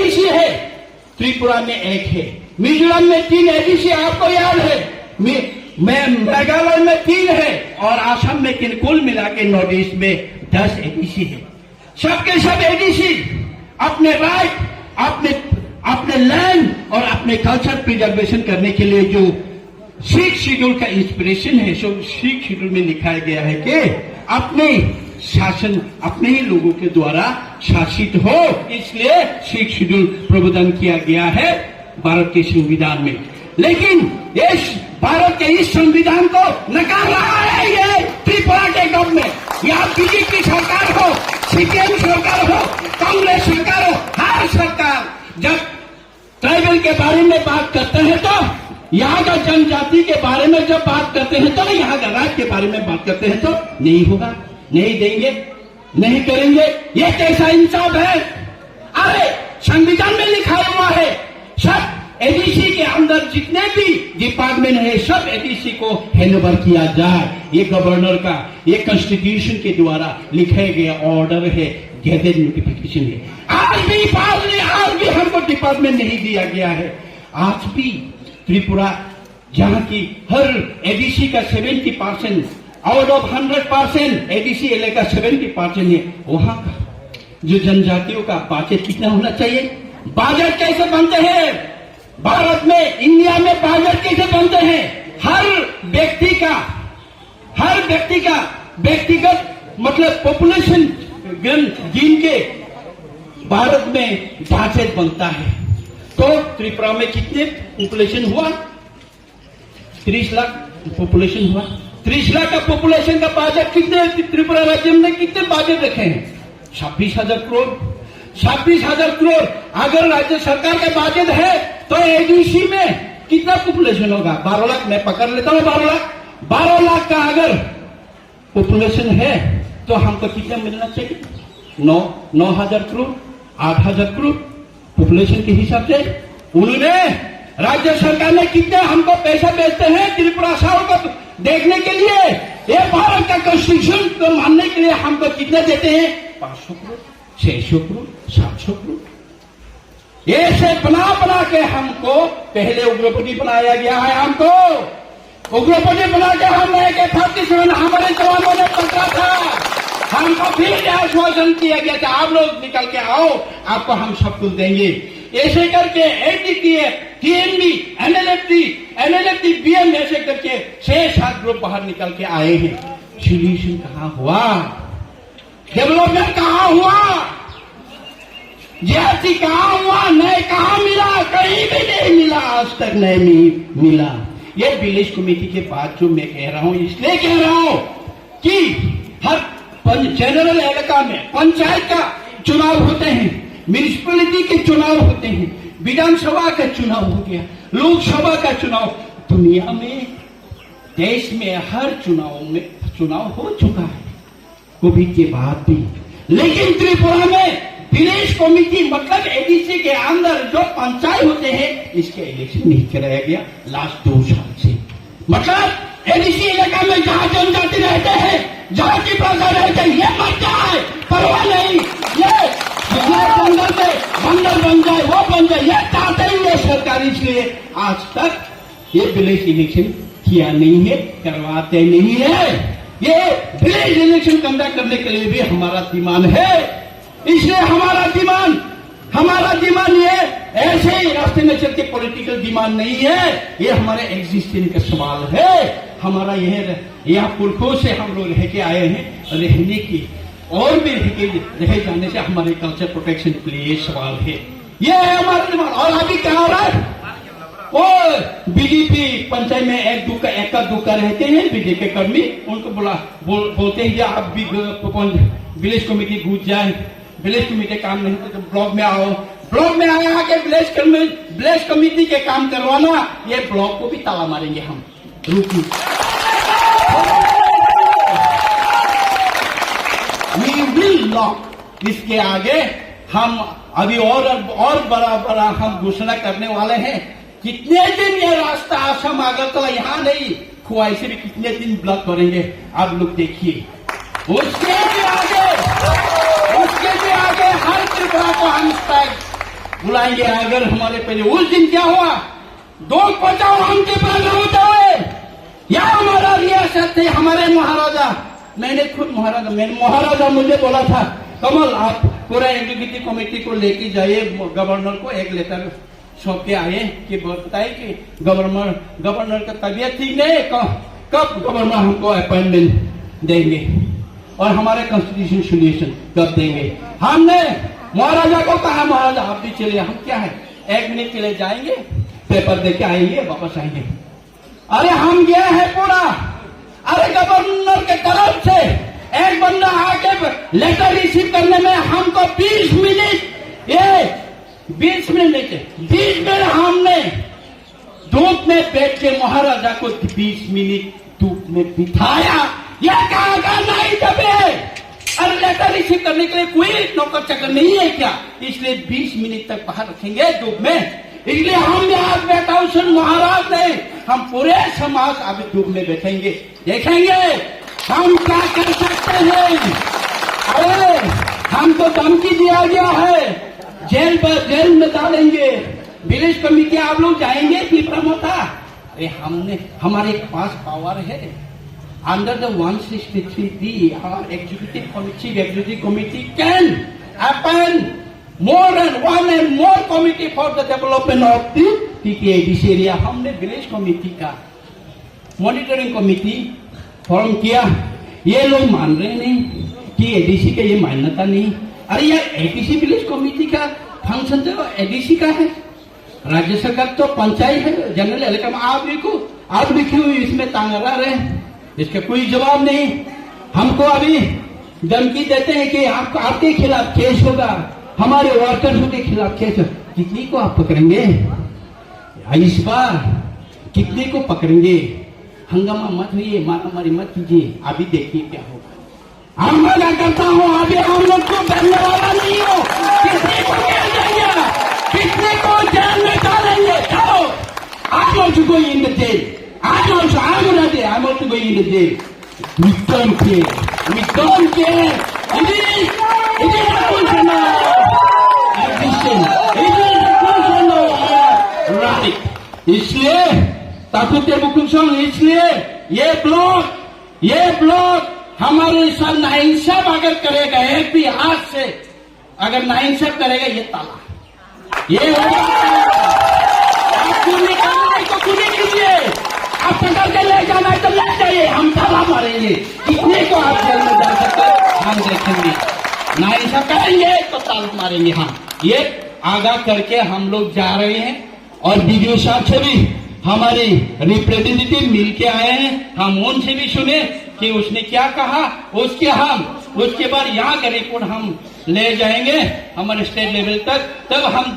ADC है, त्रिपुरा में 1 है, मिजोरम में 3 एडीसी आपको याद है, मेघालय में 3 है और आसाम में कुल मिला के नॉर्थ ईस्ट में 10 एडीसी है। सबके सब एडीसी अपने राइट, अपने लैंड और अपने कल्चर प्रिजर्वेशन करने के लिए जो सिख शेड्यूल का इंस्पिरेशन है, सो सिख शेड्यूल में लिखा गया है कि अपने शासन अपने ही लोगों के द्वारा शासित हो, इसलिए सिख शेड्यूल प्रावधान किया गया है भारत के संविधान में। लेकिन इस भारत के इस संविधान को नकार रहा है ये त्रिपुरा के गवर्नमेंट, या बीजेपी सरकार हो, सीपीएम सरकार हो, कांग्रेस सरकार हो, हर सरकार जब ट्राइबल के बारे में बात करते हैं तो, यहाँ का जनजाति के बारे में जब बात करते हैं तो, यहाँ का राज्य के बारे में बात करते हैं तो नहीं होगा, नहीं देंगे, नहीं करेंगे। ये कैसा इंसाफ है? अरे संविधान में लिखा हुआ है सब एडीसी के अंदर जितने भी डिपार्टमेंट है सब एडीसी को हैंडओवर किया जाए। ये गवर्नर का ये कॉन्स्टिट्यूशन के द्वारा लिखा गया ऑर्डर है, गैजेट नोटिफिकेशन है। आज भी हमको डिपार्टमेंट नहीं दिया गया है। आज भी त्रिपुरा जहां की हर एडीसी का 70% आउट ऑफ 100% एडीसी इलाका 70% है, वहां का जो जनजातियों का बजट कितना होना चाहिए? बजट कैसे बनते हैं भारत में, इंडिया में बजट कैसे बनते हैं? हर व्यक्ति का व्यक्तिगत मतलब पॉपुलेशन गिन के भारत में बजट बनता है। तो त्रिपुरा में कितने पॉपुलेशन हुआ? 30 लाख पॉपुलेशन हुआ। 30 लाख का पॉपुलेशन का बजट कितने त्रिपुरा राज्य में कितने बजट रखे हैं? 26,000 करोड़। 26,000 करोड़ अगर राज्य सरकार का बजट है तो एडीसी में कितना पॉपुलेशन होगा? 12 लाख। मैं पकड़ लेता हूं 12 लाख। 12 लाख का अगर पॉपुलेशन है तो हमको कितना मिलना चाहिए? 9,000 करोड़, 8,000 करोड़ पॉपुलेशन के हिसाब से। उन्होंने राज्य सरकार ने कितने हमको पैसा भेजते हैं त्रिपुरा साल को देखने के लिए? ये भारत का कॉन्स्टिट्यूशन को मानने के लिए हमको कितने देते हैं? 500 करोड़, 600 करोड़, 700 करोड़। ऐसे बना के हमको पहले उग्रपति बनाया गया है। हमको उग्रपति बना के हमने AK-47 हमारे जवानों ने पकड़ा था। हमको फिर आश्वासन किया गया था आप लोग निकल के आओ, आपको हम सब कुछ देंगे। ऐसे करके ATTF, TNB, NLFT, BM ऐसे करके 6-7 ग्रुप बाहर निकल के आए हैं। सोल्यूशन कहाँ हुआ? डेवलपमेंट कहाँ हुआ? जीएसटी कहाँ हुआ? नहीं कहाँ मिला? कहीं भी नहीं मिला, आज तक नहीं मिला। ये विलेज कमेटी के बाद जो मैं कह रहा हूं, इसलिए कह रहा हूं कि हर जनरल इलाका में पंचायत का चुनाव होते हैं, म्यूनिसिपैलिटी के चुनाव होते हैं, विधानसभा का चुनाव हो गया, लोकसभा का चुनाव। दुनिया में, देश में हर चुनाव हो चुका है कोविड के बाद भी। लेकिन त्रिपुरा में विलेज कमेटी मतलब एडीसी के अंदर जो पंचायत होते हैं, इसके इलेक्शन नहीं कराया गया लास्ट 2 साल से। मतलब एडीसी इलाका में जहां जनजाति रहते हैं, जहां की प्रजा रहते हैं, ये मर जाए परवाह नहीं, ये जंगल में बंदर बन जाए, वो बन जाए, ये चाहते ही ये सरकार। इसलिए आज तक ये विलेज इलेक्शन किया नहीं है, करवाते नहीं है। ये विलेज इलेक्शन कंडक्ट करने के लिए भी हमारा डिमांड है। इसलिए हमारा डिमांड ये ऐसे ही रास्ते में चल के पॉलिटिकल डिमांड नहीं है, ये हमारे एग्जिस्टेंस का सवाल है। हमारा यह यहाँ पुरखों से हम लोग रह के आए हैं, रहने की और भी रह जाने से हमारे कल्चर प्रोटेक्शन के लिए सवाल है। ये है हमारा डिमांड। और अभी क्या हो रहा है? वो बीजेपी पंचायत में एक दुक्का रहते हैं बीजेपी कर्मी, उनको बोलते हैं आप भी विलेज कमेटी घुस जाए, विलेज कमेटी काम नहीं तो ब्लॉक में आओ, ब्लॉक में आया के विलेज कमेटी के काम करवाना, ये ब्लॉक को भी ताला मारेंगे हम। We will not। इसके आगे हम अभी और बड़ा हम घोषणा करने वाले हैं। कितने दिन ये रास्ता आसाम अगरतला यहाँ नहीं, खुआई से भी कितने दिन ब्लॉक करेंगे आप लोग देखिए। उसके भी आगे हर त्रिपुरा को हम बुलाएंगे। अगर हमारे पहले उस दिन क्या हुआ, दो बचाओ हमके पास हो जाए, या हमारा रियासत थे हमारे महाराजा, मैंने खुद महाराजा मुझे बोला था, कमल आप पूरा एग्जीक्यूटिव कमेटी को लेके जाइए, गवर्नर को एक लेटर सौंप के आए कि बताए कि गवर्नर का तबीयत ठीक नहीं, कब गवर्नर हमको अपॉइंटमेंट देंगे और हमारे कॉन्स्टिट्यूशन सोल्यूशन कब देंगे। हमने महाराजा को कहा, महाराजा आप भी चलिए, हम क्या है 1 मिनट के लिए जाएंगे, पेपर देके आएंगे, वापस आएंगे। अरे हम गए हैं पूरा, अरे गवर्नर के तरफ से एक बंदा आके लेटर रिसीव करने में हमको 20 मिनट, ये 20 मिनट लेते, 20 मिनट हमने धूप में बैठ के महाराजा को 20 मिनट धूप में बिठाया। यह कहा नहीं दबे, अरे लेटर रिसीव करने के लिए कोई नौकर चाकर नहीं है क्या, इसलिए 20 मिनट तक बाहर रखेंगे धूप में। इसलिए हम यहाँ बैठा हूं, सुन महाराज नहीं, हम पूरे समाज अभी धूप में बैठेंगे, देखेंगे हम क्या कर सकते हैं। अरे हमको धमकी दिया गया है, जेल में डालेंगे, विलेज कमेटी आप लोग जाएंगे पिपरामोता। अरे हमारे पास पावर है, under the 163D our executive committee can appoint more than one and more committee for the development of the PKDC area। हमने विलेज कमेटी का मॉनिटरिंग कमेटी फॉर्म किया, ये लोग मान रहे नहीं कि एडीसी का ये मान्यता नहीं। अरे यार एडीसी विलेज कमेटी का फंक्शन तो एडीसी का है, राज्य सरकार तो पंचायत है, जनरल इलेक्शन आप लिखे हुए इसमें तांगरा रहे, इसका कोई जवाब नहीं। हमको अभी धमकी देते हैं कि आपके खिलाफ केस होगा, हमारे वर्कर्स के खिलाफ केस। कितनी को आप पकड़ेंगे इस बार, कितने को पकड़ेंगे? हंगामा मत हुई, मारामारी मत कीजिए, अभी देखिए क्या होगा। हम मना करता हूँ, अभी हम लोग को डरने वाला नहीं हो, कितने को जेल जाएंगे, कितने को जेल में डालेंगे। चलो I'm also going in the jail. I'm also going in the jail. We don't care. We don't care. It is a question of existence. It is a question of right. इसलिए ताकुते बुकुसों, इसलिए ये block हमारे साथ नाइंसाफ अगर करेगा, एक भी हाथ से अगर नाइंसाफ करेगा, ये ताला ये होगा। आप खूनी करना तो खूनी कीजिए, आप पकड़ के ले जाना है तो ले जाइए, हम ताला मारेंगे। कितने को आप जेल में जा सकते हम देखेंगे, नाइंसाफ करेंगे तो ताला मारेंगे। हाँ, ये आगाह करके हम लोग जा रहे हैं और वीडियो साहब से भी हमारे रिप्रेजेंटेटिव मिल के आए हैं, हम उनसे भी सुने कि उसने क्या कहा, उसके बाद यहाँ का रिपोर्ट हम ले जाएंगे हमारे स्टेट लेवल तक, तब हम